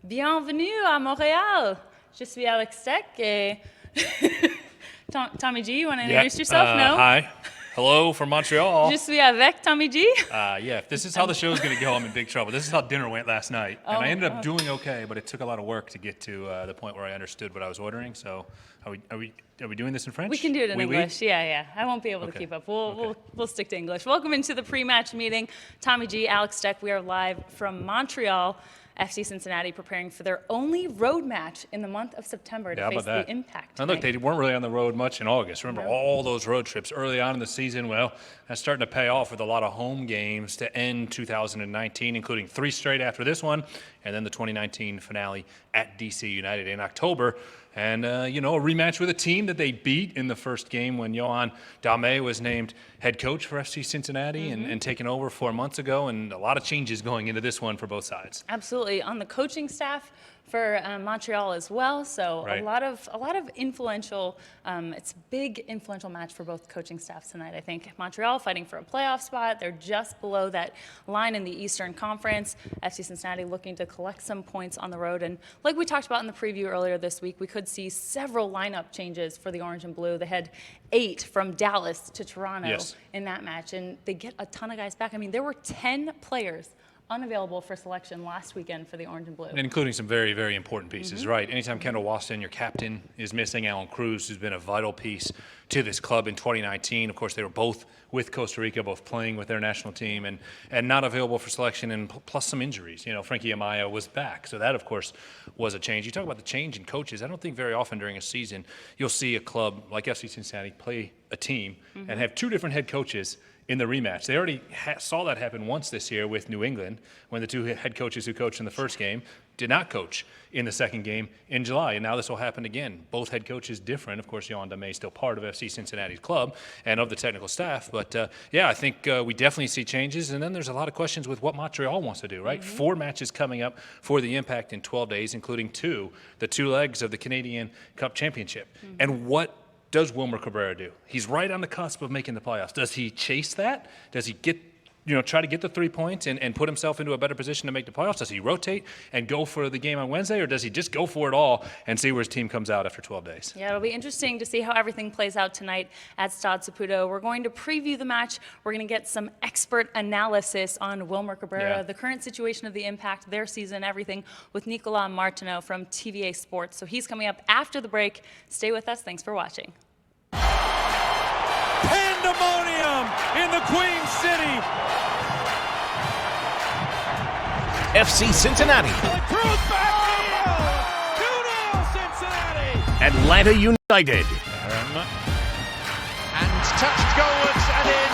Bienvenue à Montréal. Je suis Alex Steck. Et Tommy G, you want to introduce yourself? No? Hi. Hello from Montreal. Je suis avec Tommy G. Yeah, if this is how the show's going to go, I'm in big trouble. This is how dinner went last night. And I ended up doing okay, but it took a lot of work to get to the point where I understood what I was ordering. So are we doing this in French? We can do it in English. Oui? Yeah. I won't be able to keep up. We'll stick to English. Welcome into the pre-match meeting. Tommy G, Alex Steck. We are live from Montreal. FC Cincinnati preparing for their only road match in the month of September to face the Impact. Now look, they weren't really on the road much in August. Remember all those road trips early on in the season? Well, that's starting to pay off with a lot of home games to end 2019, including 3 straight after this one, and then the 2019 finale at DC United in October. And, a rematch with a team that they beat in the first game when Johan Dame was named head coach for FC Cincinnati and taken over 4 months ago, and a lot of changes going into this one for both sides. Absolutely. On the coaching staff for Montreal as well, so a lot of influential, it's a big influential match for both coaching staffs tonight. I think Montreal fighting for a playoff spot. They're just below that line in the Eastern Conference. FC Cincinnati looking to collect some points on the road. And like we talked about in the preview earlier this week, we could see several lineup changes for the Orange and Blue. They had 8 from Dallas to Toronto in that match, and they get a ton of guys back. I mean, there were 10 players unavailable for selection last weekend for the Orange and Blue. And including some very, very important pieces, right? Anytime Kendall Waston, your captain, is missing, Alan Cruz, who's been a vital piece to this club in 2019. Of course, they were both with Costa Rica, both playing with their national team and not available for selection, and plus some injuries. Frankie Amaya was back, so that, of course, was a change. You talk about the change in coaches. I don't think very often during a season you'll see a club like FC Cincinnati play a team and have 2 different head coaches in the rematch. They already saw that happen once this year with New England, when the 2 head coaches who coached in the first game did not coach in the second game in July. And now this will happen again. Both head coaches different. Of course, Johan Dame is still part of FC Cincinnati's club and of the technical staff. But, I think we definitely see changes. And then there's a lot of questions with what Montreal wants to do, right? 4 matches coming up for the Impact in 12 days, including the 2 legs of the Canadian Cup Championship. And what does Wilmer Cabrera do? He's right on the cusp of making the playoffs. Does he chase that? Does he try to get the 3 points and put himself into a better position to make the playoffs? Does he rotate and go for the game on Wednesday, or does he just go for it all and see where his team comes out after 12 days? Yeah, it'll be interesting to see how everything plays out tonight at Stade Saputo. We're going to preview the match. We're going to get some expert analysis on Wilmer Cabrera, the current situation of the Impact, their season, everything, with Nicolas Martineau from TVA Sports. So he's coming up after the break. Stay with us. Thanks for watching. Pandemonium in the Queen City. FC Cincinnati. Cruz back 2-0 Cincinnati. Atlanta United. And touched goalwards and in.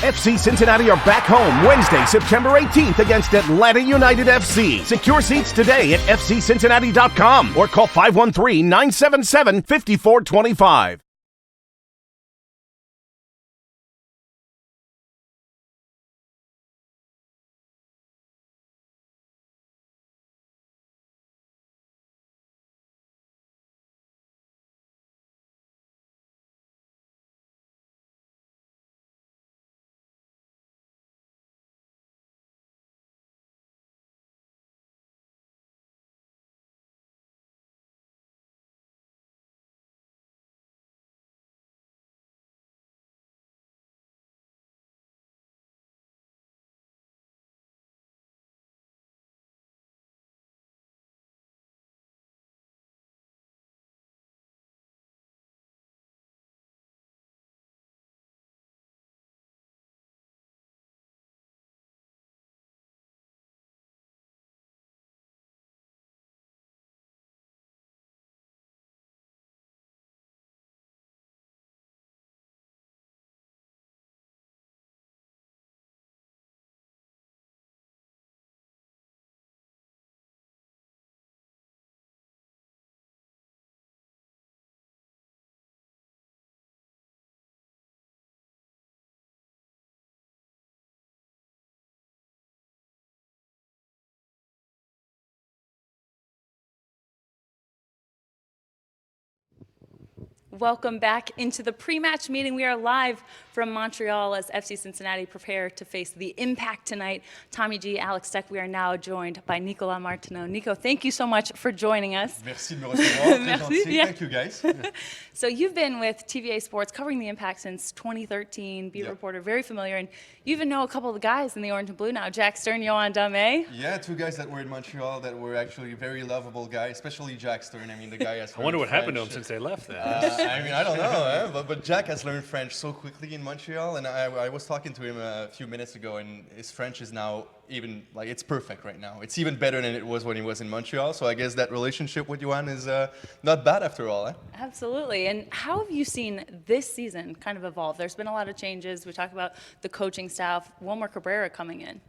FC Cincinnati are back home Wednesday, September 18th against Atlanta United FC. Secure seats today at fccincinnati.com or call 513-977-5425. Welcome back into the pre-match meeting. We are live from Montreal as FC Cincinnati prepare to face the Impact tonight. Tommy G, Alex Steck, we are now joined by Nicolas Martineau. Nico, thank you so much for joining us. Merci de me recevoir. Très gentil. Yeah. Thank you, guys. So you've been with TVA Sports covering the Impact since 2013, beat reporter, very familiar, and you even know a couple of the guys in the orange and blue now, Jack Stern, Yohan Dame. Yeah, two guys that were in Montreal that were actually very lovable guys, especially Jack Stern. I mean, the guy has I wonder what French. happened to him since they left then. I mean, I don't know, but Jack has learned French so quickly in Montreal, and I was talking to him a few minutes ago, and his French is now even, like, it's perfect right now. It's even better than it was when he was in Montreal, so I guess that relationship with Yohan is not bad after all, eh? Absolutely. And how have you seen this season kind of evolve? There's been a lot of changes. We talk about the coaching staff, Wilmer Cabrera coming in.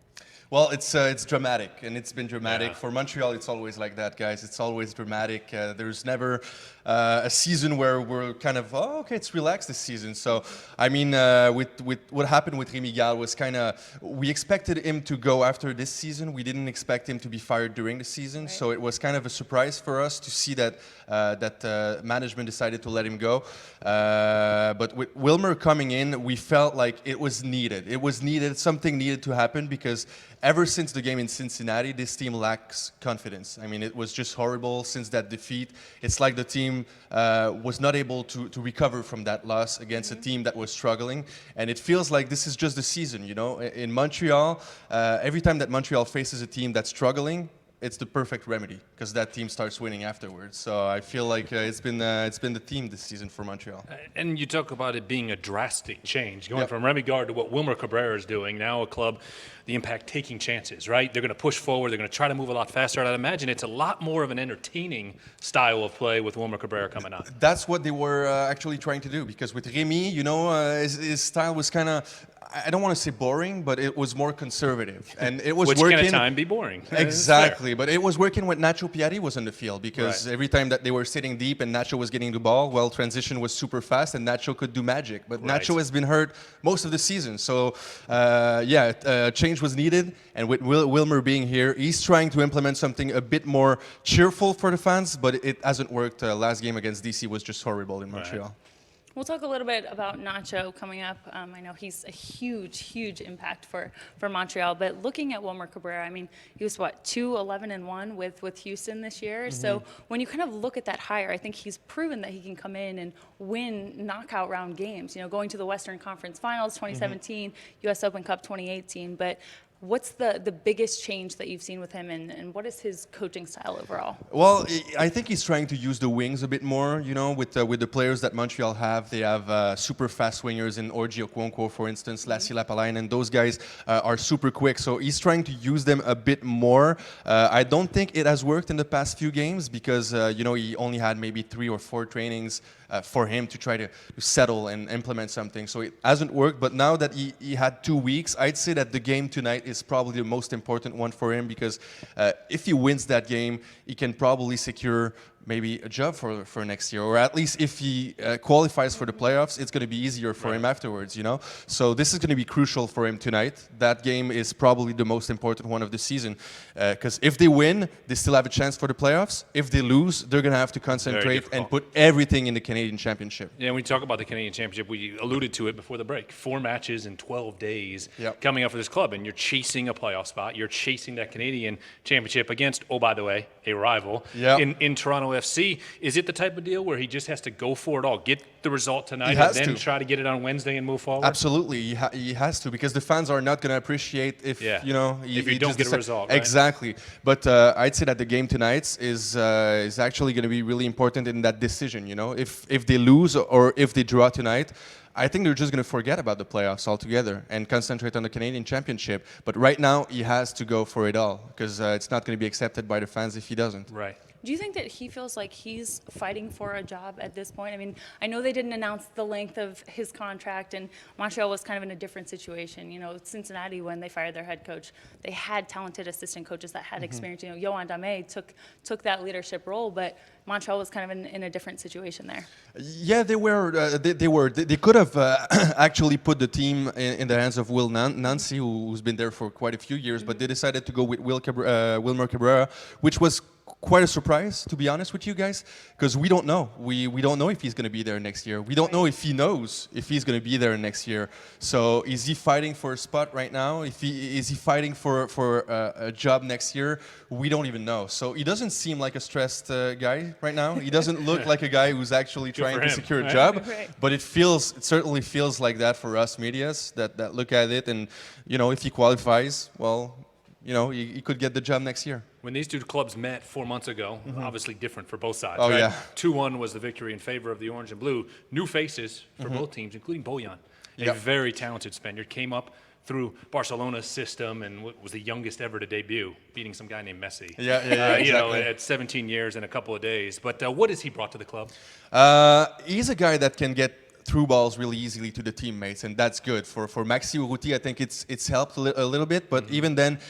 Well, it's dramatic, and it's been dramatic. Yeah. For Montreal, it's always like that, guys. It's always dramatic. There's never a season where we're kind of, oh, okay, it's relaxed this season. So, I mean, with what happened with Rémi Gall was kind of, we expected him to go after this season. We didn't expect him to be fired during the season. Right. So it was kind of a surprise for us to see that management decided to let him go. But with Wilmer coming in, we felt like it was needed. It was needed. Something needed to happen because ever since the game in Cincinnati, this team lacks confidence. I mean, it was just horrible since that defeat. It's like the team was not able to recover from that loss against a team that was struggling. And it feels like this is just the season, you know. In Montreal, every time that Montreal faces a team that's struggling, it's the perfect remedy because that team starts winning afterwards. So I feel like it's been the theme this season for Montreal. And you talk about it being a drastic change, going from Rémi Gall to what Wilmer Cabrera is doing. Now a club, the Impact, taking chances, right? They're going to push forward. They're going to try to move a lot faster. And I'd imagine it's a lot more of an entertaining style of play with Wilmer Cabrera coming on. That's what they were actually trying to do because with Rémi, you know, his style was kind of, I don't want to say boring, but it was more conservative, and it was Which working. can at time be boring. Exactly, but it was working when Nacho Piatti was on the field because every time that they were sitting deep and Nacho was getting the ball, well, transition was super fast and Nacho could do magic. But Nacho has been hurt most of the season, so change was needed. And with Wilmer being here, he's trying to implement something a bit more cheerful for the fans, but it hasn't worked. Last game against DC was just horrible in Montreal. We'll talk a little bit about Nacho coming up. I know he's a huge impact for Montreal. But looking at Wilmer Cabrera, I mean, he was, 2-11-1 with Houston this year. Mm-hmm. So when you kind of look at that hire, I think he's proven that he can come in and win knockout round games. You know, going to the Western Conference Finals 2017, U.S. Open Cup 2018. But what's the biggest change that you've seen with him, and what is his coaching style overall? Well, I think he's trying to use the wings a bit more, you know, with the players that Montreal have. They have super fast wingers in Orji Okonkwo, for instance, Lassie Lapalainen, and those guys are super quick. So he's trying to use them a bit more. I don't think it has worked in the past few games because, you know, he only had maybe 3 or 4 trainings for him to try to settle and implement something. So it hasn't worked, but now that he had 2 weeks, I'd say that the game tonight is probably the most important one for him because if he wins that game, he can probably secure maybe a job for next year, or at least if he qualifies for the playoffs, it's going to be easier for him afterwards, you know. So this is going to be crucial for him tonight. That game is probably the most important one of the season because if they win, they still have a chance for the playoffs. If they lose, they're going to have to concentrate and put everything in the Canadian Championship. Yeah, when we talk about the Canadian Championship, we alluded to it before the break. 4 matches in 12 days coming up for this club, and you're chasing a playoff spot. You're chasing that Canadian Championship against, oh, by the way, a rival in Toronto FC. Is it the type of deal where he just has to go for it all, get the result tonight, and then try to get it on Wednesday and move forward? Absolutely, he has to, because the fans are not going to appreciate if you know if you don't get a result. Right? Exactly, but I'd say that the game tonight is actually going to be really important in that decision. You know, if they lose or if they draw tonight, I think they're just going to forget about the playoffs altogether and concentrate on the Canadian Championship. But right now, he has to go for it all because it's not going to be accepted by the fans if he doesn't. Right. Do you think that he feels like he's fighting for a job at this point? I mean, I know they didn't announce the length of his contract, and Montreal was kind of in a different situation. You know, Cincinnati, when they fired their head coach, they had talented assistant coaches that had experience. You know, Yohan Dame took that leadership role, but Montreal was kind of in a different situation there. Yeah, they were. They could have actually put the team in the hands of Will Nancy, who's been there for quite a few years, but they decided to go with Wilmer Cabrera, which was quite a surprise, to be honest with you guys, because we don't know. We don't know if he's going to be there next year. We don't know if he knows if he's going to be there next year. So is he fighting for a spot right now? Is he fighting for a job next year? We don't even know. So he doesn't seem like a stressed guy right now. He doesn't look like a guy who's actually trying to secure a job. Right. But it certainly feels like that for us medias that look at it. And if he qualifies, well, he could get the job next year. When these two clubs met 4 months ago, obviously different for both sides. Oh, right? yeah. 2-1 was the victory in favor of the orange and blue. New faces for both teams, including Bojan, a very talented Spaniard, came up through Barcelona's system and was the youngest ever to debut, beating some guy named Messi. Exactly. At 17 years and a couple of days. But what has he brought to the club? He's a guy that can get through balls really easily to the teammates, and that's good. For Maxi Urruti, I think it's helped a little bit, but even then,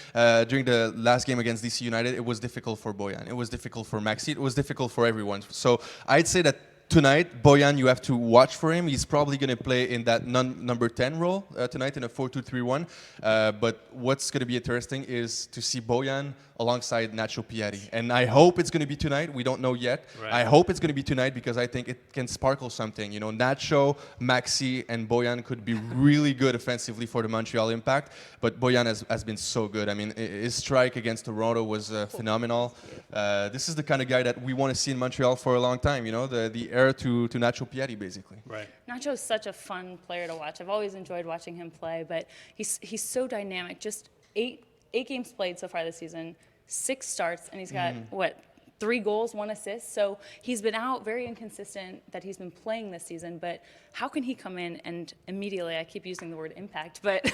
during the last game against DC United, it was difficult for Bojan. It was difficult for Maxi. It was difficult for everyone. So I'd say that tonight, Bojan, you have to watch for him. He's probably going to play in that number 10 role tonight in a 4-2-3-1. But what's going to be interesting is to see Bojan alongside Nacho Piatti. And I hope it's going to be tonight. We don't know yet. Right. I hope it's going to be tonight because I think it can sparkle something. Nacho, Maxi, and Bojan could be really good offensively for the Montreal Impact. But Bojan has been so good. I mean, his strike against Toronto was phenomenal. This is the kind of guy that we want to see in Montreal for a long time. The heir to Nacho Piatti, basically. Right. Nacho's such a fun player to watch. I've always enjoyed watching him play, but he's so dynamic. Just eight games played so far this season, 6 starts, and he's got 3 goals, 1 assist. So he's been out, very inconsistent that he's been playing this season, but how can he come in and immediately, I keep using the word impact, but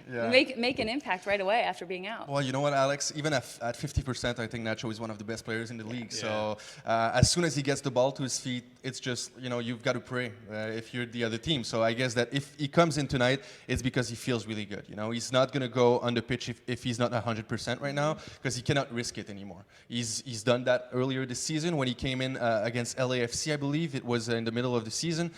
make an impact right away after being out? Well, you know what, Alex? Even at 50%, I think Nacho is one of the best players in the league. So as soon as he gets the ball to his feet, it's just, you've got to pray if you're the other team. So I guess that if he comes in tonight, it's because he feels really good. He's not going to go on the pitch if he's not 100% right now, because he cannot risk it anymore. He's done that earlier this season when he came in against LAFC, I believe. It was in the middle of the season.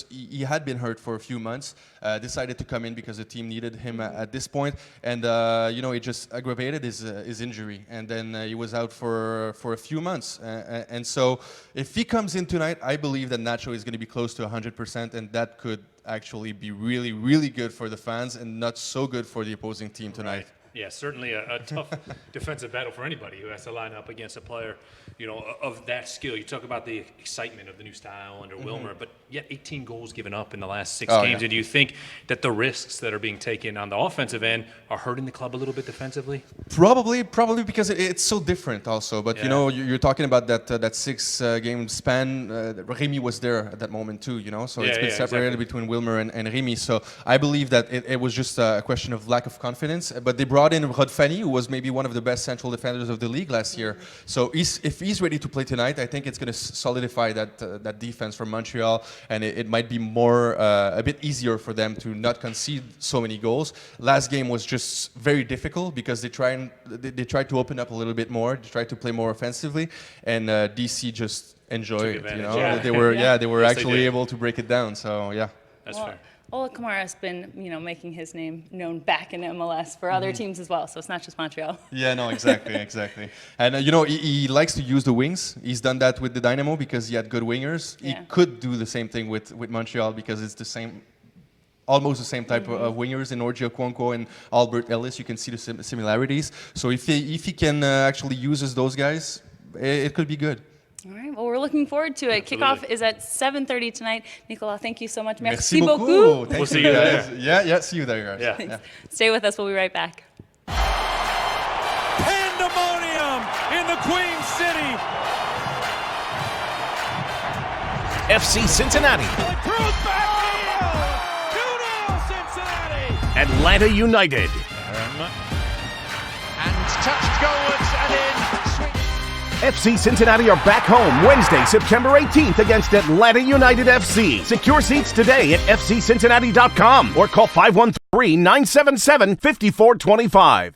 He had been hurt for a few months, decided to come in because the team needed him at this point, and it just aggravated his injury, and then he was out for a few months. And so if he comes in tonight, I believe that Nacho is going to be close to 100%, and that could actually be really, really good for the fans and not so good for the opposing team tonight. Right. Yeah, certainly a tough defensive battle for anybody who has to line up against a player, of that skill. You talk about the excitement of the new style under Wilmer, but yet 18 goals given up in the last 6 games. Yeah. And do you think that the risks that are being taken on the offensive end are hurting the club a little bit defensively? Probably because it's so different also. But you're talking about that 6-game span. Remy was there at that moment too. So it's been separated between Wilmer and Remy. So I believe that it was just a question of lack of confidence. But they brought in Rod Fanny, who was maybe one of the best central defenders of the league last year. So if he's ready to play tonight, I think it's going to solidify that defense from Montreal, and it might be a bit easier for them to not concede so many goals. Last game was just very difficult because they tried to open up a little bit more, they tried to play more offensively, and DC just enjoyed it. They were actually able to break it down. So that's fair. Ola Kamara's been, making his name known back in MLS for other teams as well, so it's not just Montreal. Yeah, no, exactly. And, he likes to use the wings. He's done that with the Dynamo because he had good wingers. Yeah. He could do the same thing with Montreal because it's almost the same type of wingers in Orji Okonkwo and Albert Ellis. You can see the similarities. So if he can actually use those guys, it could be good. All right, well, we're looking forward to it. Absolutely. Kickoff is at 7:30 tonight. Nicolas, thank you so much. Merci beaucoup. We'll see you there. Yeah, see you there, guys. Yeah. Stay with us. We'll be right back. Pandemonium in the Queen City. FC Cincinnati, Cruz back heel. 2-0 Cincinnati. Atlanta United, And touched goalwards and in. FC Cincinnati are back home Wednesday, September 18th against Atlanta United FC. Secure seats today at FCCincinnati.com or call 513-977-5425.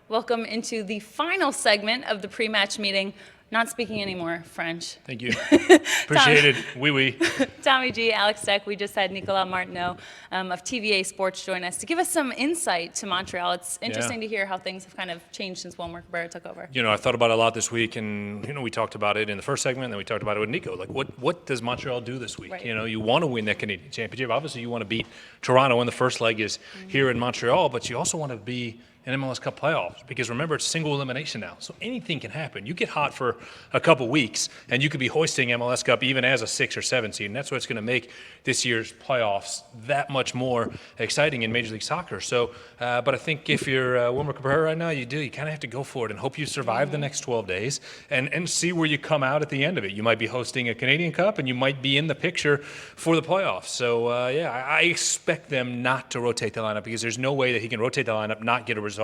welcome into the final segment of the pre-match meeting. Not speaking anymore French. Thank you. Appreciate it. Oui, oui. Tommy G, Alex Deck, we just had Nicolas Martineau of TVA Sports join us to give us some insight to Montreal. It's interesting to hear how things have kind of changed since Wilmer Cabrera took over. I thought about it a lot this week, and we talked about it in the first segment, and then we talked about it with Nico. Like, what does Montreal do this week? Right. You want to win that Canadian championship. Obviously, you want to beat Toronto, and the first leg is here in Montreal, but you also want to be in MLS Cup playoffs, because remember, it's single elimination now, so anything can happen. You get hot for a couple weeks, and you could be hoisting MLS Cup even as a 6 or 7 seed, and that's what's going to make this year's playoffs that much more exciting in Major League Soccer. So, but I think if you're Wilmer Cabrera right now, you kind of have to go for it and hope you survive the next 12 days and see where you come out at the end of it. You might be hosting a Canadian Cup, and you might be in the picture for the playoffs. So, I expect them not to rotate the lineup, because there's no way that he can rotate the lineup, not get a result,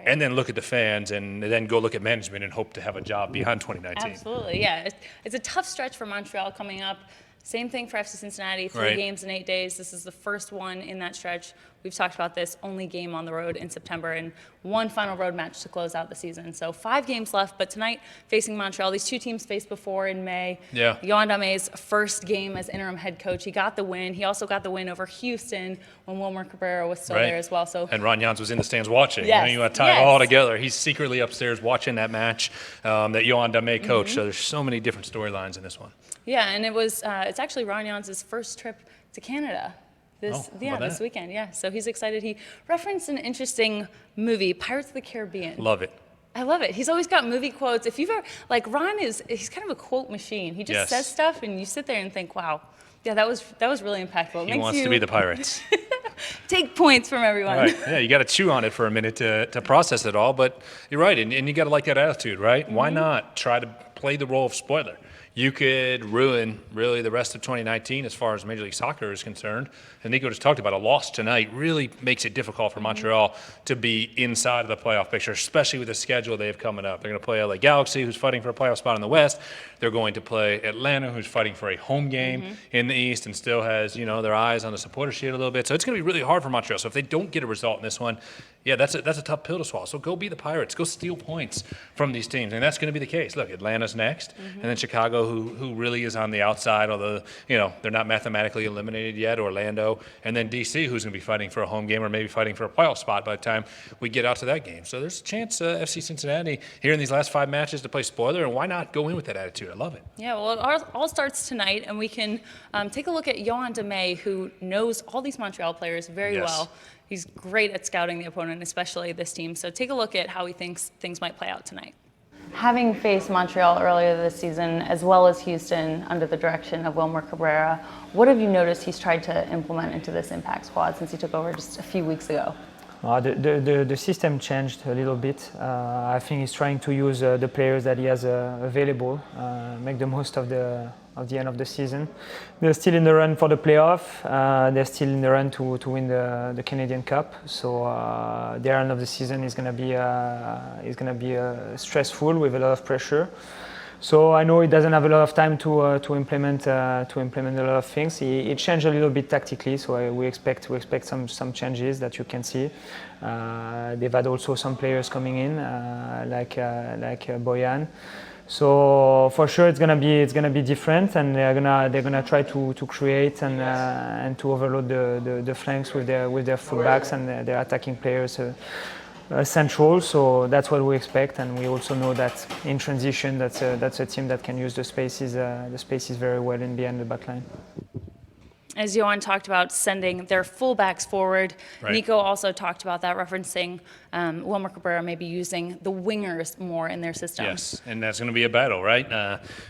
and then look at the fans, and then go look at management and hope to have a job beyond 2019. Absolutely, yeah. It's a tough stretch for Montreal coming up. Same thing for FC Cincinnati, 3 games in 8 days. This is the first one in that stretch. We've talked about this, only game on the road in September, and one final road match to close out the season. So 5 games left, but tonight facing Montreal. These two teams faced before in May. Yeah. Yohan Dame's first game as interim head coach. He got the win. He also got the win over Houston when Wilmer Cabrera was still there as well. So and Ron Jans was in the stands watching. Yes. You want to tie it all together. He's secretly upstairs watching that match that Yohan Dame coached. So there's so many different storylines in this one. Yeah, and it's actually Ron Jans' first trip to Canada. This weekend, yeah. So he's excited. He referenced an interesting movie, Pirates of the Caribbean. Love it. I love it. He's always got movie quotes. If you've ever, Ron he's kind of a quote machine. He just says stuff, and you sit there and think, wow, yeah, that was really impactful. He wants to be the Pirates. Take points from everyone. Right. Yeah, you got to chew on it for a minute to process it all. But you're right, and you got to like that attitude, right? Why not try to play the role of spoiler? You could ruin, really, the rest of 2019 as far as Major League Soccer is concerned. And Nico just talked about a loss tonight really makes it difficult for Montreal to be inside of the playoff picture, especially with the schedule they have coming up. They're going to play LA Galaxy, who's fighting for a playoff spot in the West. They're going to play Atlanta, who's fighting for a home game in the East and still has, their eyes on the supporter sheet a little bit. So it's going to be really hard for Montreal. So if they don't get a result in this one, yeah, that's a tough pill to swallow. So go be the Pirates. Go steal points from these teams. And that's going to be the case. Look, Atlanta's next, and then Chicago, who really is on the outside, although, they're not mathematically eliminated yet, Orlando, and then DC, who's going to be fighting for a home game or maybe fighting for a playoff spot by the time we get out to that game. So there's a chance FC Cincinnati here in these last 5 matches to play spoiler, and why not go in with that attitude? I love it. Yeah, well, it all starts tonight, and we can take a look at Yohan Dame, who knows all these Montreal players very well. He's great at scouting the opponent, especially this team. So take a look at how he thinks things might play out tonight. Having faced Montreal earlier this season, as well as Houston under the direction of Wilmer Cabrera, what have you noticed he's tried to implement into this Impact squad since he took over just a few weeks ago? The system changed a little bit. I think he's trying to use the players that he has available, make the most of the end of the season. They're still in the run for the playoff. They're still in the run to win the Canadian Cup. So the end of the season is going to be stressful with a lot of pressure. So I know he doesn't have a lot of time to implement a lot of things. He changed a little bit tactically, so we expect some changes that you can see. They've had also some players coming in like Boyan. So for sure it's gonna be different, and they're gonna try to create and to overload the flanks with their fullbacks and their attacking players. Central, so that's what we expect, and we also know that in transition, that's a team that can use the spaces very well in behind the back line. As Yohan talked about sending their fullbacks forward, right. Nico also talked about that, referencing Wilmer Cabrera maybe using the wingers more in their system. Yes, and that's going to be a battle, right?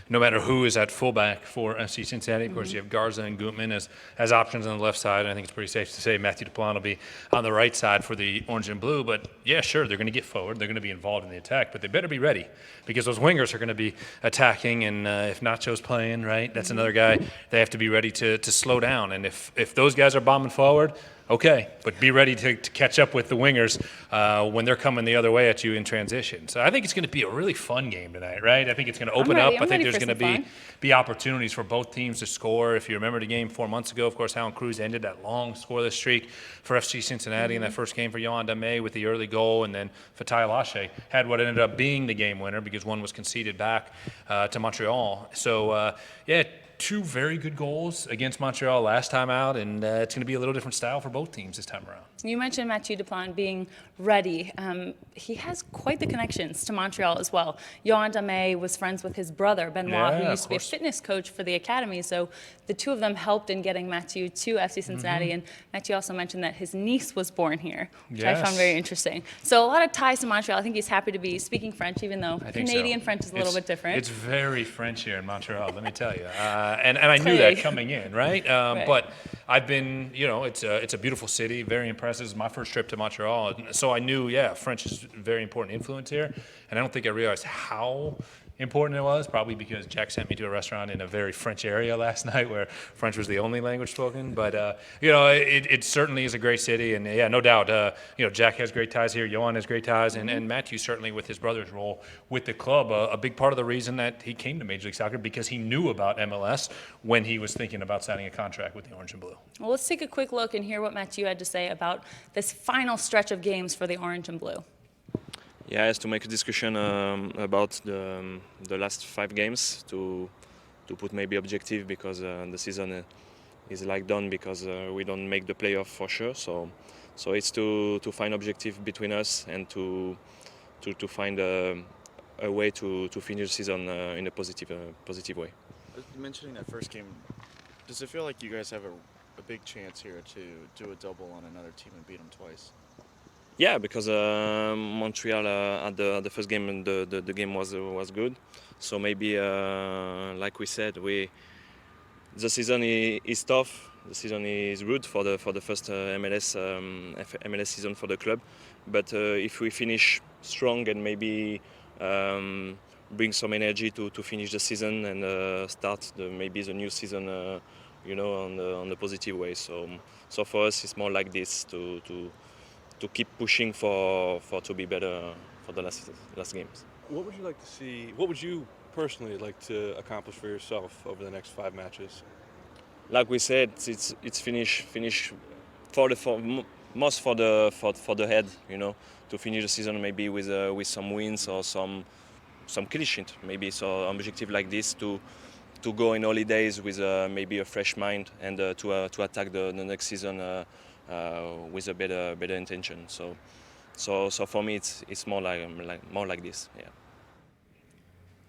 No matter who is at fullback for FC Cincinnati, of course you have Garza and Gutman as options on the left side. I think it's pretty safe to say Matthew Duplan will be on the right side for the orange and blue. But yeah, sure, they're going to get forward. They're going to be involved in the attack, but they better be ready because those wingers are going to be attacking. And if Nacho's playing, right, that's another guy they have to be ready to slow down. And if those guys are bombing forward, Okay, but be ready to catch up with the wingers when they're coming the other way at you in transition. So I think it's going to be a really fun game tonight, right? I think it's going to open up. I think there's going to be opportunities for both teams to score. If you remember the game 4 months ago, of course, Alan Cruz ended that long scoreless streak for FC Cincinnati in that first game for Yohan Dame with the early goal, and then Fatai Lashe had what ended up being the game winner because one was conceded back to Montreal. So, yeah, 2 very good goals against Montreal last time out, and it's going to be a little different style for both teams this time around. You mentioned Mathieu Duplan being ready. He has quite the connections to Montreal as well. Yohan Dame was friends with his brother, Benoit, who used to be a fitness coach for the academy. So the two of them helped in getting Mathieu to FC Cincinnati. And Mathieu also mentioned that his niece was born here, which I found very interesting. So a lot of ties to Montreal. I think he's happy to be speaking French, even though Canadian French is a little bit different. It's very French here in Montreal, let me tell you. And I knew that coming in, right? But I've been, it's a beautiful city, very impressive. This is my first trip to Montreal. So I knew, French is a very important influence here. And I don't think I realized how important it was, probably because Jack sent me to a restaurant in a very French area last night where French was the only language spoken. But, it certainly is a great city. And, no doubt, Jack has great ties here. Yohan has great ties. And Mathieu, certainly with his brother's role with the club, a big part of the reason that he came to Major League Soccer because he knew about MLS when he was thinking about signing a contract with the Orange and Blue. Well, let's take a quick look and hear what Mathieu had to say about this final stretch of games for the Orange and Blue. Yeah, as to make a discussion about the last 5 games to put maybe objective because the season is like done because we don't make the playoff for sure. So it's to find objective between us and to find a way to finish the season in a positive way. Mentioning that first game, does it feel like you guys have a big chance here to do a double on another team and beat them twice? Yeah, because Montreal at the first game the game was good, so maybe like we said, the season is tough. The season is good for the first MLS season for the club, but if we finish strong and maybe bring some energy to finish the season and start maybe the new season, on the positive way. So for us, it's more like this to keep pushing for to be better for the last games. What would you like to see? What would you personally like to accomplish for yourself over the next 5 matches? Like we said, it's finish for the head, to finish the season maybe with some wins or some clean sheet, maybe so objective like this to go in holidays with maybe a fresh mind and to attack the next season with a better intention. So for me it's more like this. Yeah.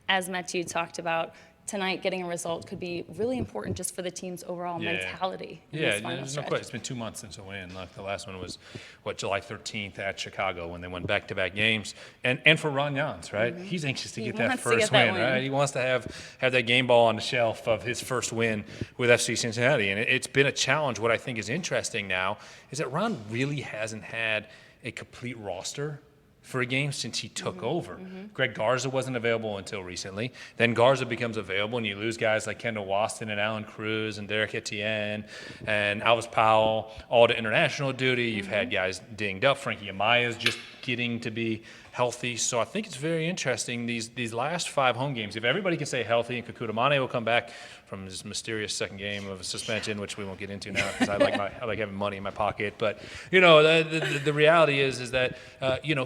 As Mathieu talked about, tonight getting a result could be really important just for the team's overall mentality. There's no question. It's been 2 months since a win. Like the last one was, July 13th at Chicago when they won back-to-back games. And for Ron Jans, right? Mm-hmm. He's anxious to get that first win, right? He wants to have that game ball on the shelf of his first win with FC Cincinnati. And it's been a challenge. What I think is interesting now is that Ron really hasn't had a complete roster for a game since he took over. Greg Garza wasn't available until recently. Then Garza becomes available, and you lose guys like Kendall Waston and Alan Cruz and Derek Etienne and Alvis Powell, all to international duty. You've had guys dinged up. Frankie Amaya's just getting to be healthy. So I think it's very interesting, these last 5 home games. If everybody can stay healthy, and Kekuta Mane will come back from his mysterious second game of suspension, which we won't get into now because I like having money in my pocket. But, the reality is that,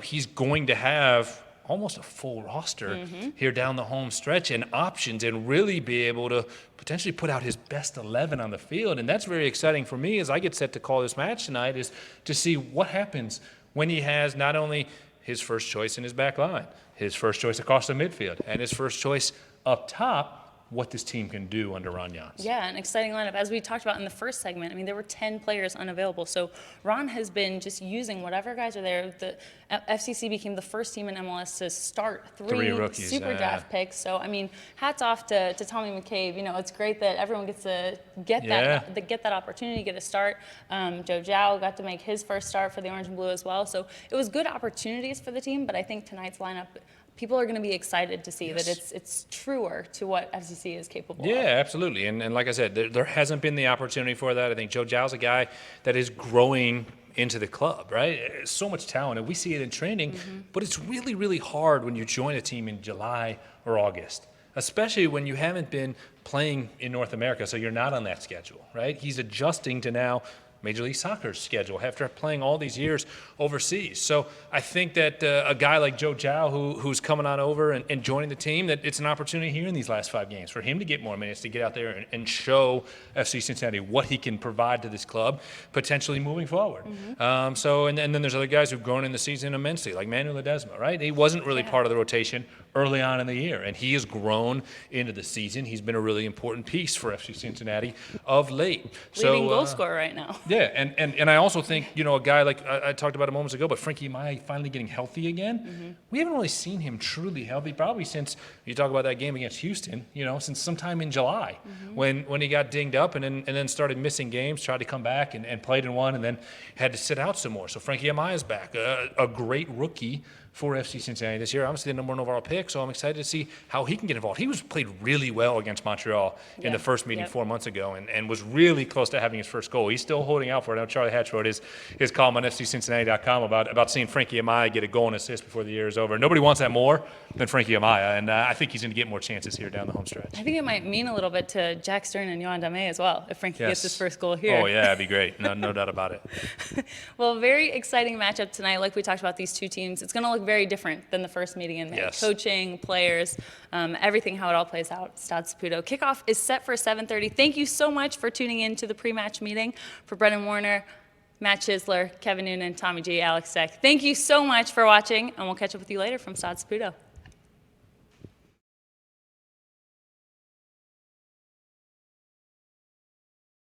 he's going to have almost a full roster here down the home stretch and options and really be able to potentially put out his best 11 on the field. And that's very exciting for me as I get set to call this match tonight, is to see what happens when he has not only his first choice in his back line, his first choice across the midfield, and his first choice up top, what this team can do under Ron Jans. Yeah, an exciting lineup. As we talked about in the first segment, there were 10 players unavailable. So Ron has been just using whatever guys are there. The FCC became the first team in MLS to start three rookies, super draft picks. So, hats off to Tommy McCabe. It's great that everyone gets to get that opportunity, get a start. Joe Zhao got to make his first start for the Orange and Blue as well. So it was good opportunities for the team, but I think tonight's lineup people are going to be excited to see that it's truer to what FCC is capable of. Yeah, absolutely. And like I said, there hasn't been the opportunity for that. I think Joe Zhao's a guy that is growing into the club, right? So much talent, and we see it in training, but it's really, really hard when you join a team in July or August, especially when you haven't been playing in North America, so you're not on that schedule, right? He's adjusting to now Major League Soccer's schedule after playing all these years overseas. So I think that a guy like Joe Zhao, who's coming on over and joining the team, that it's an opportunity here in these last 5 games for him to get more minutes, to get out there and show FC Cincinnati what he can provide to this club, potentially moving forward. And then there's other guys who've grown in the season immensely, like Manuel Ledesma, right? He wasn't really part of the rotation early on in the year, and he has grown into the season. He's been a really important piece for FC Cincinnati of late. Leading goal scorer right now. Yeah, and I also think, a guy like I talked about it moments ago, but Frankie Amaya finally getting healthy again. We haven't really seen him truly healthy probably since, you talk about that game against Houston, since sometime in July when he got dinged up and then started missing games, tried to come back and played in one and then had to sit out some more. So Frankie Amaya's back, a great rookie for FC Cincinnati this year. Obviously the number 1 overall pick, so I'm excited to see how he can get involved. He played really well against Montreal in the first meeting 4 months ago and was really close to having his first goal. He's still holding out for it. I know Charlie Hatch wrote his column on FCCincinnati.com about seeing Frankie Amaya get a goal and assist before the year is over. Nobody wants that more than Frankie Amaya, and I think he's going to get more chances here down the home stretch. I think it might mean a little bit to Jack Stern and Yohan Dame as well if Frankie gets his first goal here. Oh, yeah, that'd be great. No doubt about it. Well, very exciting matchup tonight. Like we talked about these two teams, it's going to look very different than the first meeting in May. Yes. Coaching, players, everything, how it all plays out. Stade Saputo. Kickoff is set for 7:30. Thank you so much for tuning in to the pre-match meeting. For Brendan Warner, Matt Chisler, Kevin Noonan, Tommy G, Alex Steck, thank you so much for watching, and we'll catch up with you later from Stade Saputo.